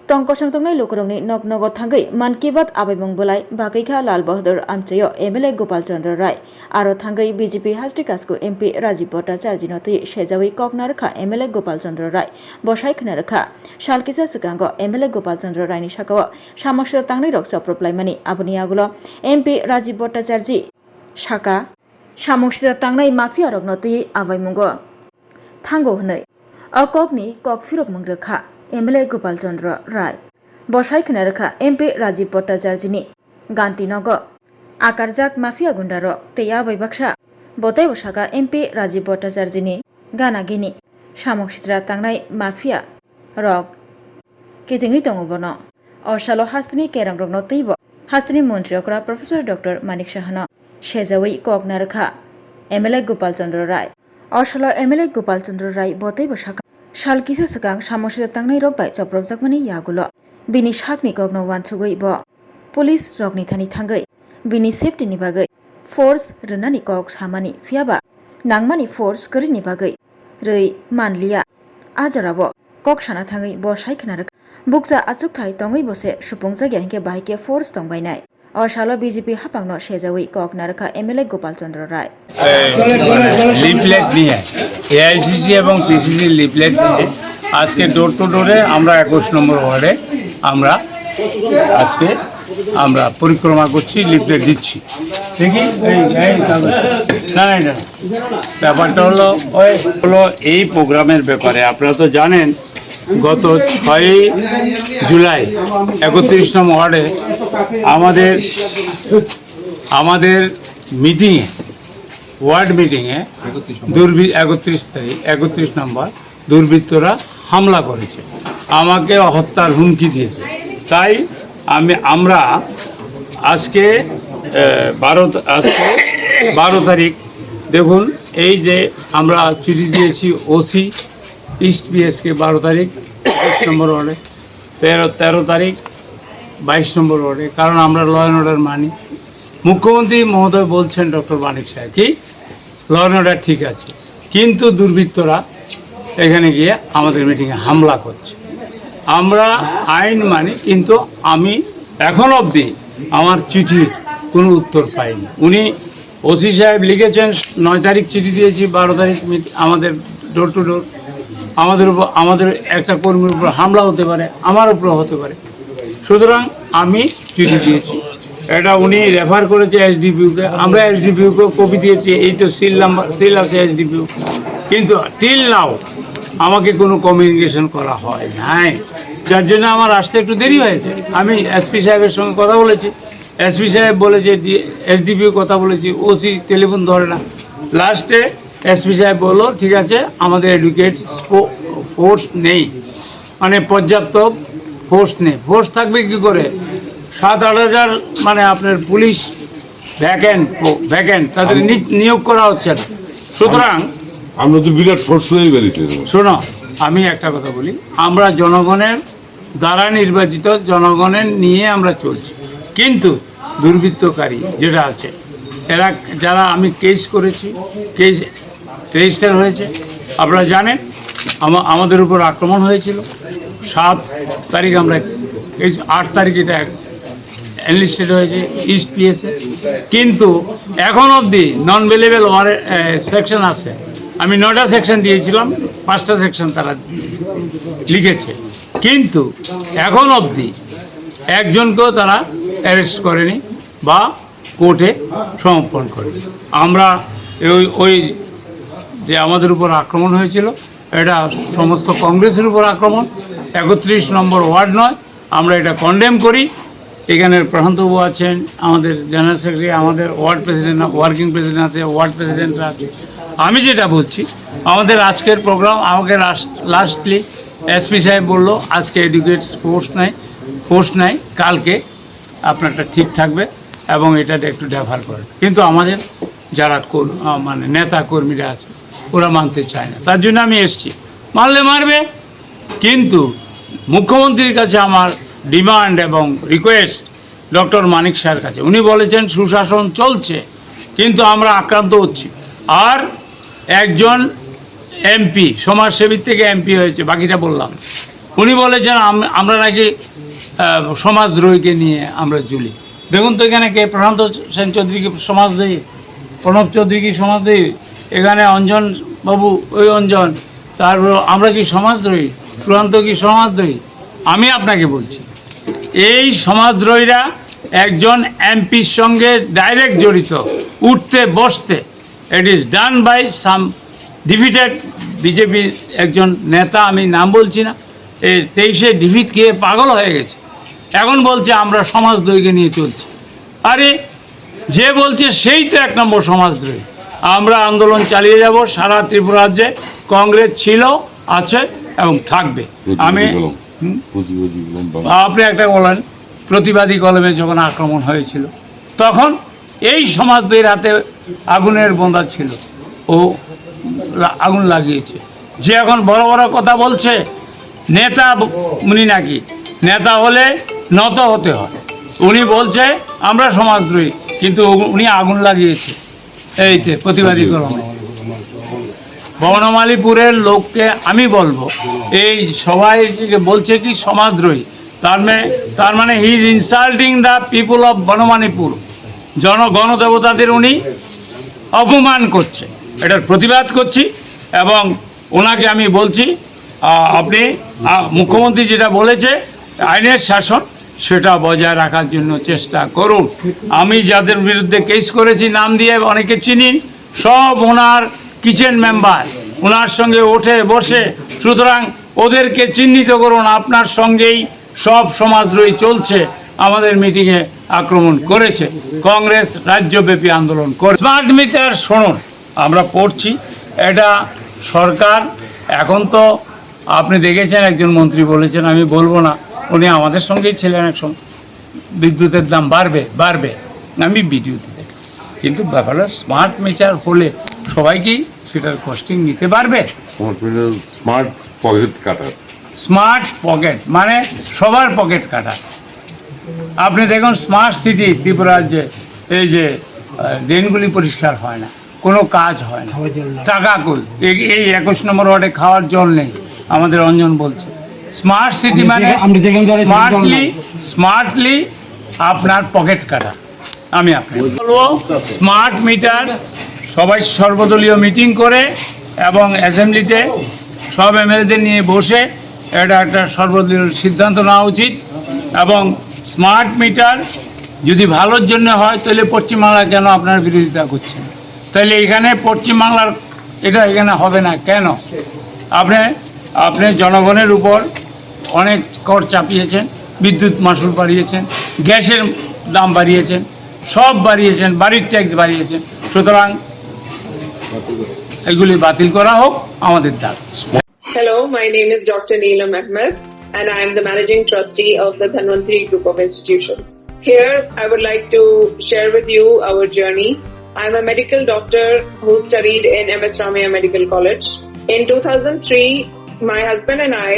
Tongkosang tongnai lokrongni noknogo thangai Man Ki Baat abaimung bolai Bakaikha Lal Bahadur Amchayo MLA Gopal Chandra Rai aro thangai BJP Hasti Kasku MP Rajiv Bhattacharya noti shejawi koknarakha MLA Gopal Chandra Rai bosai khnarakha Shalkisa Sikango MLA Gopal Chandra Rai ni sakao samasya tangnai rok soproplaimani aboni agulo MP Rajiv Bhattacharya saka samasya tangnai mafia rok noti abaimungo thango hnai akokni kok firok mungrekha MLA Gopal Chandra Rai bosai khnarakha MP Rajiv Bhattacharya ni Gantinogo akarjak mafia gundaro teya baibaksa botai bosaka MP Rajiv Bhattacharya ni ganagini samoksitra tangnai mafia rok kitingi tongobono osalo hastini kerang rokno teibo hastini montriokra Professor Dr. Manik Sahano shejawi koknarakha MLA Gopal Chandra Rai osalo MLA Gopal Chandra Rai botai bosaka Shalkisa Sakang samasya tangnai rok bai choprobjakmani yagulo bini sakni kokno wansugoi bo police rokni thani thangai bini safety ni bagai force rwnani kok samani phiaba nangmani force korini bagai rei manliya ajorabo kok sana thangai bo saikhnarek bukja achuk thai tongai bose supungjagya hingke bahike force tongbainai osalo BJP hapangno shejawi kok narakha MLA Gopal Chandra Rai leaflet নিয়ে AICC এবং PCC leaflet নিয়ে আজকে door to ডোরে আমরা 21 নম্বর ওয়ার্ডে আমরা আজকে আমরা পরিক্রমা করছি লিফলেট দিচ্ছি দেখি না ব্যাপারটা হলো এই প্রোগ্রামের ব্যাপারে আপনারা তো জানেন গত 6 জুলাই 31 নম্বর ওয়ার্ডে আমাদের মিটিংয়ে ওয়ার্ড মিটিংয়ে 31 নম্বর দুর্বৃত্তরা হামলা করেছে আমাকে হত্যার হুমকি দিয়েছে তাই আমরা আজকে 12 তারিখ দেখুন এই যে আমরা চিঠি দিয়েছি ওসি ইস্ট পিএসকে 12 তারিখ 21 নম্বর ওয়ার্ডে 13 তারিখ 22 নম্বর ওয়ার্ডে কারণ আমরা ল অ্যান্ড অর্ডার মানি মুখ্যমন্ত্রী মহোদয় বলছেন ডক্টর মানিক সাহেব কি ল অ্যান্ড অর্ডার ঠিক আছে কিন্তু দুর্বৃত্তরা এখানে গিয়ে আমাদের মিটিংয়ে হামলা করছে আমরা আইন মানি কিন্তু আমি এখন অবধি আমার চিঠির কোনো উত্তর পাইনি উনি ওসি সাহেব লিখেছেন 9 তারিখ চিঠি দিয়েছি 12 তারিখ আমাদের ডোর টু ডোর আমাদের একটা কর্মীর উপর হামলা হতে পারে আমার উপর হতে পারে সুতরাং আমি চিঠি দিয়েছি এটা উনি রেফার করেছে এসডিপিউকে আমরা এসডিপিউকে কপি দিয়েছি এই তো সিল আছে এসডিপিউ কিন্তু টিল নাও আমাকে কোনো কমিউনিকেশন করা হয় নাই যার জন্য আমার আসতে একটু দেরি হয়েছে আমি এসপি সাহেবের সঙ্গে কথা বলেছি এসপি সাহেব বলেছে এসডিপিউ কথা বলেছি ওসি টেলিফোন ধরে না লাস্টে এসপি সাহেব বললো ঠিক আছে আমাদের এডুকেট ফোর্স নেই মানে পর্যাপ্ত ফোর্স নেই ফোর্স থাকবে কী করে 7-8 হাজার মানে আপনার পুলিশ ভ্যাকেন্ট তাদের নিয়োগ করা হচ্ছে না সুতরাং আমরা তো বিরাট ফোর্স হয়ে বেরিয়েছি শোনো আমি একটা কথা বলি আমরা জনগণের দ্বারা নির্বাচিত জনগণের নিয়ে আমরা চলছি কিন্তু দুর্বৃত্তকারী যেটা আছে এরা যারা আমি কেস করেছি কেস রেজিস্টার হয়েছে আপনারা জানেন আমাদের উপর আক্রমণ হয়েছিল 7 তারিখ আমরা 8 তারিখ এটা এনলিস্টেড হয়েছে ইস্ট পিএসে কিন্তু এখন অবধি নন ভেলেবেল সেকশন আছে আমি 9টা সেকশন দিয়েছিলাম 5টা সেকশন তারা লিখেছে কিন্তু এখন অবধি একজনকেও তারা অ্যারেস্ট করেনি বা কোর্টে সমর্পণ করেনি আমরা ওই যে আমাদের উপর আক্রমণ হয়েছিল এটা সমস্ত কংগ্রেসের উপর আক্রমণ 31 নম্বর ওয়ার্ড নয় আমরা এটা কন্ডেম করি এখানের প্রশান্তবাবু আছেন আমাদের জেনারেল সেক্রেটারি আমাদের ওয়ার্ড প্রেসিডেন্ট ওয়ার্কিং প্রেসিডেন্ট আছে ওয়ার্ড প্রেসিডেন্টরা আছে আমি যেটা বলছি আমাদের আজকের প্রোগ্রাম আমাকে লাস্টলি এসপি সাহেব বললো আজকে এডুকেট ফোর্স নাই কালকে আপনারটা ঠিক থাকবে এবং এটাতে একটু ডেফার করেন কিন্তু আমাদের যারা মানে নেতা কর্মীরা আছে ওরা মানতে চায় না তার জন্য আমি এসছি মারলে মারবে কিন্তু মুখ্যমন্ত্রীর কাছে আমার ডিমান্ড এবং রিকোয়েস্ট ডক্টর মানিক স্যারের কাছে উনি বলেছেন সুশাসন চলছে কিন্তু আমরা আক্রান্ত হচ্ছি আর একজন এমপি সমাজসেবীর থেকে এমপি হয়েছে বাকিটা বললাম উনি বলেছেন আমরা নাকি সমাজদ্রোহীকে নিয়ে আমরা ঝুলি। দেখুন তো এখানে কে, প্রশান্ত সেন চৌধুরী কি সমাজদ্রোহী? প্রণব চৌধুরী কি সমাজদ্রোহী? এখানে অঞ্জন বাবু, ওই অঞ্জন, তারপর আমরা কি সমাজদ্রোহী? প্রশান্ত কি সমাজদ্রোহী? আমি আপনাকে বলছি, এই সমাজদ্রোহীরা একজন এমপির সঙ্গে ডাইরেক্ট জড়িত, উঠতে বসতে। It is done by some defeated বিজেপির একজন নেতা, আমি নাম বলছি না, এই 23-এ ডিফিট খেয়ে পাগল হয়ে গেছে, এখন বলছে আমরা সমাজদ্রোহীকে নিয়ে চলছি। আরে যে বলছে সেই তো 1 নম্বর সমাজদ্রোহী। আমরা আন্দোলন চালিয়ে যাব সারা ত্রিপুরা রাজ্যে। কংগ্রেস ছিল, আছে এবং থাকবে। আমি আপনি একটা বলেন, প্রতিবাদী কলমে যখন আক্রমণ হয়েছিল তখন এই সমাজদ্রোহীর হাতে আগুনের বোঁদা ছিল, ও আগুন লাগিয়েছে। যে এখন বড় বড় কথা বলছে, নেতা উনি নাকি, নেতা হলে নত হতে হয়। উনি বলছে আমরা সমাজদ্রোহী, কিন্তু উনি আগুন লাগিয়েছে এইতে প্রতিবাদী কলমে। বনমালীপুরের লোককে আমি বলবো, এই সবাই বলছে কি সমাজদ্রোহী, তার মানে he is insulting the people of Banamalipur. গণদেবতাদের উনি অপমান করছে, এটার প্রতিবাদ করছি। এবং ওনাকে আমি বলছি, আপনি মুখ্যমন্ত্রী যেটা বলেছে আইনের শাসন, সেটা বজায় রাখার জন্য চেষ্টা করুন। আমি যাদের বিরুদ্ধে কেস করেছি নাম দিয়ে অনেকে চিনি, সব ওনার কিচেন মেম্বার, ওনার সঙ্গে ওঠে বসে। সুতরাং ওদেরকে চিহ্নিত করুন। আপনার সঙ্গেই সব সমাজদ্রোহী চলছে, আমাদের মিটিংয়ে আক্রমণ করেছে। কংগ্রেস রাজ্যব্যাপী আন্দোলন করে। স্মার্ট মিটার শুনুন, আমরা পড়ছি, এটা সরকার এখন তো আপনি দেখেছেন, একজন মন্ত্রী বলেছেন, আমি বলবো না, উনি আমাদের সঙ্গেই ছিলেন একসঙ্গে, বিদ্যুতের দাম বাড়বে, আমি ভিডিওতে দেখি। কিন্তু ব্যাপারটা স্মার্ট মিটার হলে সবাই কি সেটার কস্টিং নিতে পারবে? স্মার্ট পকেট কাটার, স্মার্ট পকেট মানে সবার পকেট কাটা। আপনি দেখুন স্মার্ট সিটি ত্রিপুরা রাজ্যে এই যে ড্রেনগুলি পরিষ্কার হয় না, কোনো কাজ হয় না, টাকা কই? এই 21 নম্বর ওয়ার্ডে খাওয়ার জল নেই, আমাদের অঞ্জন বলছে। স্মার্ট সিটি মানে স্মার্টলি আপনার পকেট কাটা। আমি আপনাকে বলবো স্মার্ট মিটার সবাই সর্বদলীয় মিটিং করে এবং অ্যাসেম্বলিতে সব এমএলএদের নিয়ে বসে এটা একটা সর্বদলীয় সিদ্ধান্ত নেওয়া উচিত। এবং স্মার্ট মিটার যদি ভালোর জন্য হয়, তাহলে পশ্চিমবাংলা কেন আপনার বিরোধিতা করছেন? তাহলে এখানে পশ্চিমবাংলার এটা এখানে হবে না কেন? আপনি জনগণের উপর অনেক কর চাপিয়েছেন, বিদ্যুৎ মাশুল বাড়িয়েছেন, গ্যাসের দাম বাড়িয়েছেন, সব বাড়িয়েছেন, বাড়ির ট্যাক্স বাড়িয়েছেন। সুতরাং এগুলি বাতিল করা হোক আমাদের দাবি। Hello, my name is Dr. Neelam Ahmed and I am the Managing Trustee of the Dhanvantri Group of Institutions. Here, I would like to share with you our journey. I am a medical doctor who studied in MS Ramaiah Medical College. In 2003, my husband and I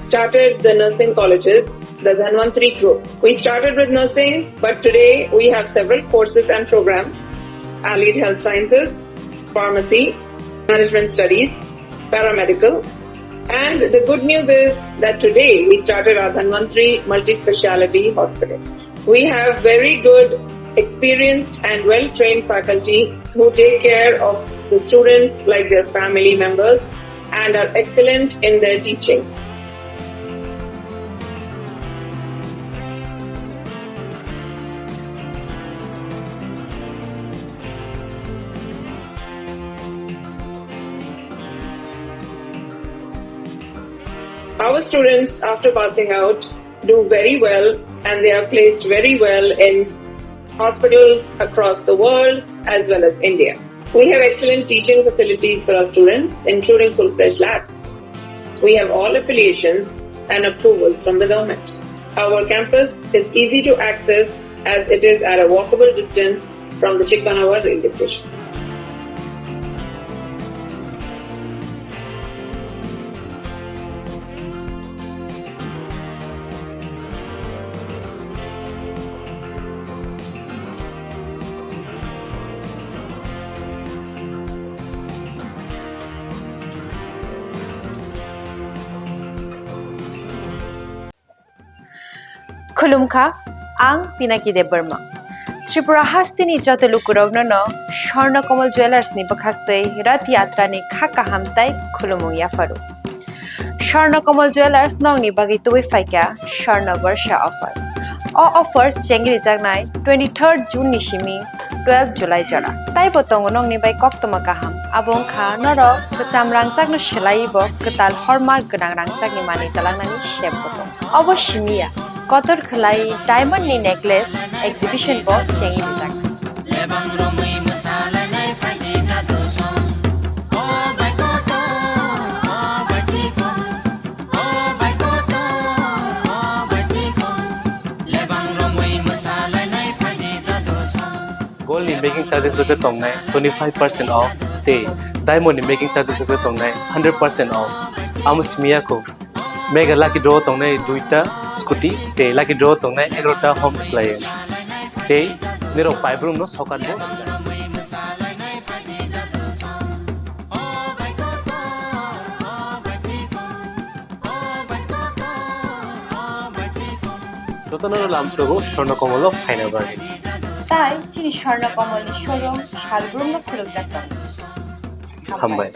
started the nursing colleges, the Dhanvantri Group. We started with nursing, but today we have several courses and programs: allied health sciences, pharmacy, management studies, paramedical. And the good news is that today we started our Dhanvantri Multi-Speciality Hospital. We have very good, experienced and well-trained faculty who take care of the students like their family members and are excellent in their teaching. Our students, after passing out, do very well and they are placed very well in hospitals across the world as well as India. We have excellent teaching facilities for our students, including full-fledged labs. We have all affiliations and approvals from the government. Our campus is easy to access as it is at a walkable distance from the Chikpanawar railway station. खुलुमखा आं पिनाकी देब Burma Tripura हास्तिनि जतलुकुरवनो स्वर्णकमल ज्वेलार्सनि बखाक्तै रथ यात्रानि खाका हामताय खुलुमु याफारु स्वर्णकमल ज्वेलार्स नंनि बागै तुबै फाइका स्वर्ण वर्ष offer offer चेंगरि जागनाय 23 जून निसिमी 12 जुलाई जरा ताई बतंग नंनि bye कक्तमा काहाम आबों खा नर कचाम रांचागनो सिलाइबो कताल हरमार्क गोनां रांचागनि मानि तलांनानि शेप बतंग अवश्यमिया कतर खलाई डायमंड नि नेकलेस एग्जिबिशन बो चेंगरि जाग Gold in making charges of tong nai 25% off. Te diamond in making charges of tong nai 100% off. Amos miya ko mega lucky draw tong nai duita scooty te lucky draw tong nai 11ta home appliance. Te nero pipe room no sokat bo. Totanaro lamsogo Swarnakamal final bargain তাই চিনি Swarnakamal showroom শালগ্রাম খুলুক যাচ্ছেন হামবাই